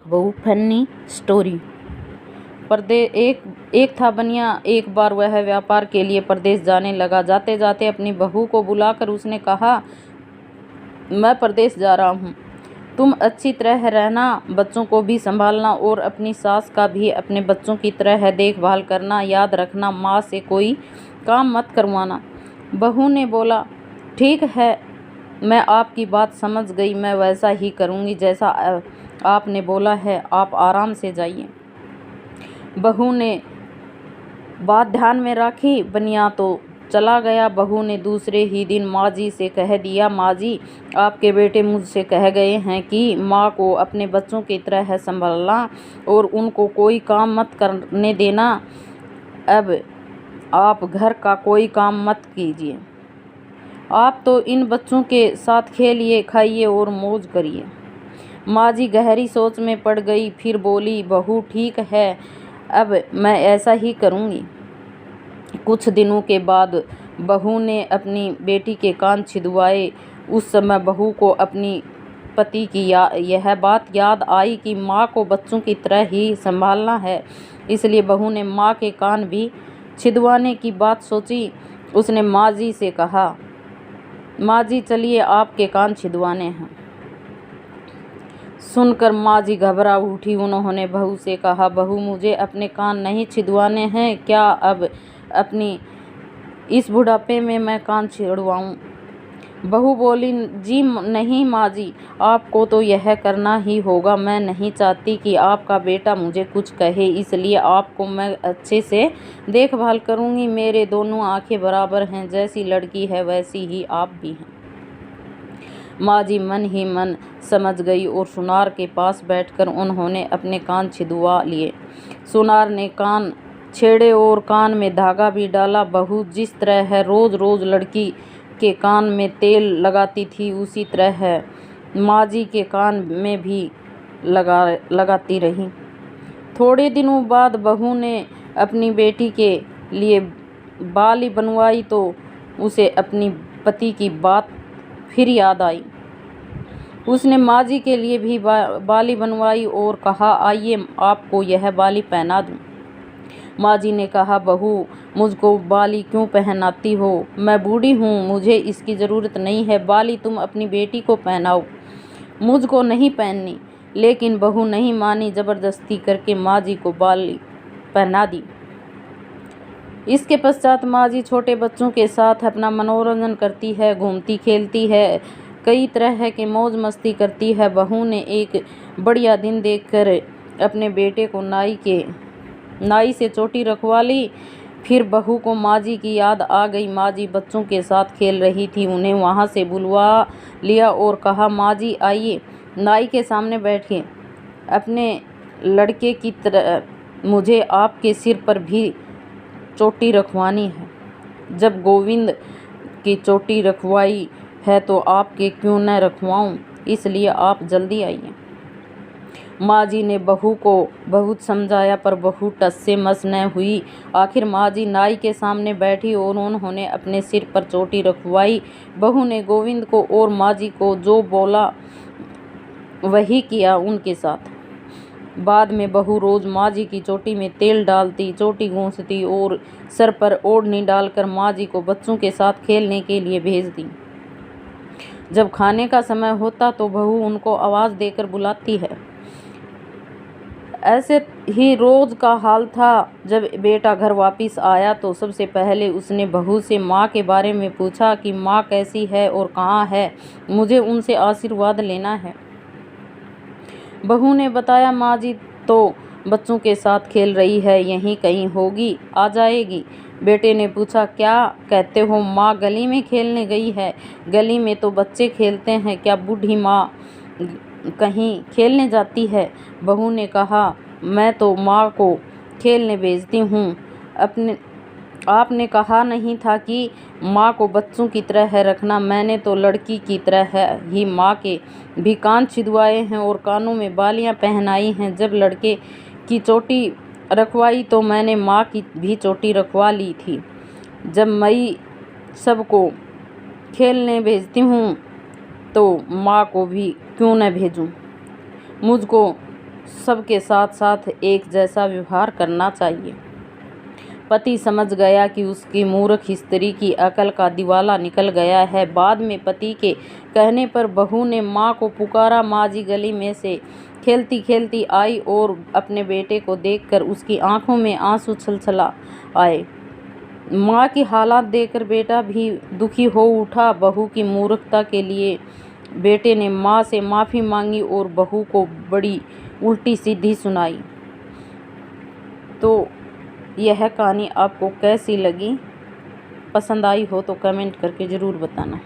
बहु funny story. एक था बनिया। एक बार वह व्यापार के लिए प्रदेश जाने लगा। जाते जाते अपनी बहू को बुलाकर उसने कहा, मैं प्रदेश जा रहा हूँ, तुम अच्छी तरह रहना, बच्चों को भी संभालना और अपनी सास का भी अपने बच्चों की तरह देखभाल करना। याद रखना, माँ से कोई काम मत करवाना। बहू ने बोला, ठीक है, मैं आपकी बात समझ गई, मैं वैसा ही करूँगी जैसा आपने बोला है, आप आराम से जाइए। बहू ने बात ध्यान में रखी। बनिया तो चला गया। बहू ने दूसरे ही दिन माँ जी से कह दिया, माँ जी, आपके बेटे मुझसे कह गए हैं कि माँ को अपने बच्चों की तरह संभालना और उनको कोई काम मत करने देना। अब आप घर का कोई काम मत कीजिए, आप तो इन बच्चों के साथ खेलिए, खाइए और मौज करिए। माँ जी गहरी सोच में पड़ गई। फिर बोली, बहू ठीक है, अब मैं ऐसा ही करूँगी। कुछ दिनों के बाद बहू ने अपनी बेटी के कान छिदवाए। उस समय बहू को अपनी पति की यह बात याद आई कि माँ को बच्चों की तरह ही संभालना है। इसलिए बहू ने माँ के कान भी छिदवाने की बात सोची। उसने माँ जी से कहा, माँ जी चलिए, आपके कान छिदवाने हैं। सुनकर माँ जी घबरा उठी। उन्होंने बहू से कहा, बहू मुझे अपने कान नहीं छिदवाने हैं, क्या अब अपनी इस बुढ़ापे में मैं कान छिदवाऊं? बहू बोली, जी नहीं माँ जी, आपको तो यह करना ही होगा। मैं नहीं चाहती कि आपका बेटा मुझे कुछ कहे, इसलिए आपको मैं अच्छे से देखभाल करूँगी। मेरे दोनों आंखें बराबर हैं, जैसी लड़की है वैसी ही आप भी हैं। माँ जी मन ही मन समझ गई और सुनार के पास बैठकर उन्होंने अपने कान छिदवा लिए। सुनार ने कान छेड़े और कान में धागा भी डाला। बहू जिस तरह रोज रोज लड़की के कान में तेल लगाती थी, उसी तरह माँ जी के कान में भी लगाती रही। थोड़े दिनों बाद बहू ने अपनी बेटी के लिए बाली बनवाई तो उसे अपनी पति की बात फिर याद आई। उसने माँ जी के लिए भी बाली बनवाई और कहा, आइए आपको यह बाली पहना दूँ। माँ जी ने कहा, बहू मुझको बाली क्यों पहनाती हो? मैं बूढ़ी हूँ, मुझे इसकी ज़रूरत नहीं है। बाली तुम अपनी बेटी को पहनाओ, मुझको नहीं पहननी। लेकिन बहू नहीं मानी। ज़बरदस्ती करके माँ जी को बाली पहना दी। इसके पश्चात माँ जी छोटे बच्चों के साथ अपना मनोरंजन करती है, घूमती खेलती है, कई तरह के मौज मस्ती करती है। बहू ने एक बढ़िया दिन देखकर अपने बेटे को नाई से चोटी रखवा ली। फिर बहू को माँ जी की याद आ गई। माँ जी बच्चों के साथ खेल रही थी, उन्हें वहाँ से बुलवा लिया और कहा, माँ जी आइए, नाई के सामने बैठिए। अपने लड़के की तरह मुझे आपके सिर पर भी चोटी रखवानी है। जब गोविंद की चोटी रखवाई है तो आपके क्यों न रखवाऊं, इसलिए आप जल्दी आइए। माँ जी ने बहू को बहुत समझाया पर बहू टस से मस न हुई। आखिर माँ जी नाई के सामने बैठी और उन्होंने अपने सिर पर चोटी रखवाई। बहू ने गोविंद को और माँ जी को जो बोला वही किया उनके साथ। बाद में बहू रोज माँ जी की चोटी में तेल डालती, चोटी गूंथती और सर पर ओढ़नी डालकर माँ जी को बच्चों के साथ खेलने के लिए भेजती। जब खाने का समय होता तो बहू उनको आवाज़ देकर बुलाती है। ऐसे ही रोज का हाल था। जब बेटा घर वापस आया तो सबसे पहले उसने बहू से माँ के बारे में पूछा कि माँ कैसी है और कहाँ है, मुझे उनसे आशीर्वाद लेना है। बहू ने बताया, माँ जी तो बच्चों के साथ खेल रही है, यहीं कहीं होगी, आ जाएगी। बेटे ने पूछा, क्या कहते हो माँ गली में खेलने गई है? गली में तो बच्चे खेलते हैं, क्या बूढ़ी माँ कहीं खेलने जाती है? बहू ने कहा, मैं तो माँ को खेलने भेजती हूँ। आपने कहा नहीं था कि माँ को बच्चों की तरह रखना? मैंने तो लड़की की तरह ही माँ के भी कान छिदवाए हैं और कानों में बालियाँ पहनाई हैं। जब लड़के की चोटी रखवाई तो मैंने माँ की भी चोटी रखवा ली थी। जब मैं सबको खेलने भेजती हूँ तो माँ को भी क्यों न भेजूँ? मुझको सबके साथ साथ एक जैसा व्यवहार करना चाहिए। पति समझ गया कि उसकी मूर्ख स्त्री की अकल का दिवाला निकल गया है। बाद में पति के कहने पर बहू ने माँ को पुकारा। माँ जी गली में से खेलती खेलती आई और अपने बेटे को देखकर उसकी आंखों में आंसू छलछला आए। माँ की हालात देखकर बेटा भी दुखी हो उठा। बहू की मूर्खता के लिए बेटे ने माँ से माफ़ी मांगी और बहू को बड़ी उल्टी सीधी सुनाई। तो यह कहानी आपको कैसी लगी? पसंद आई हो तो कमेंट करके ज़रूर बताना।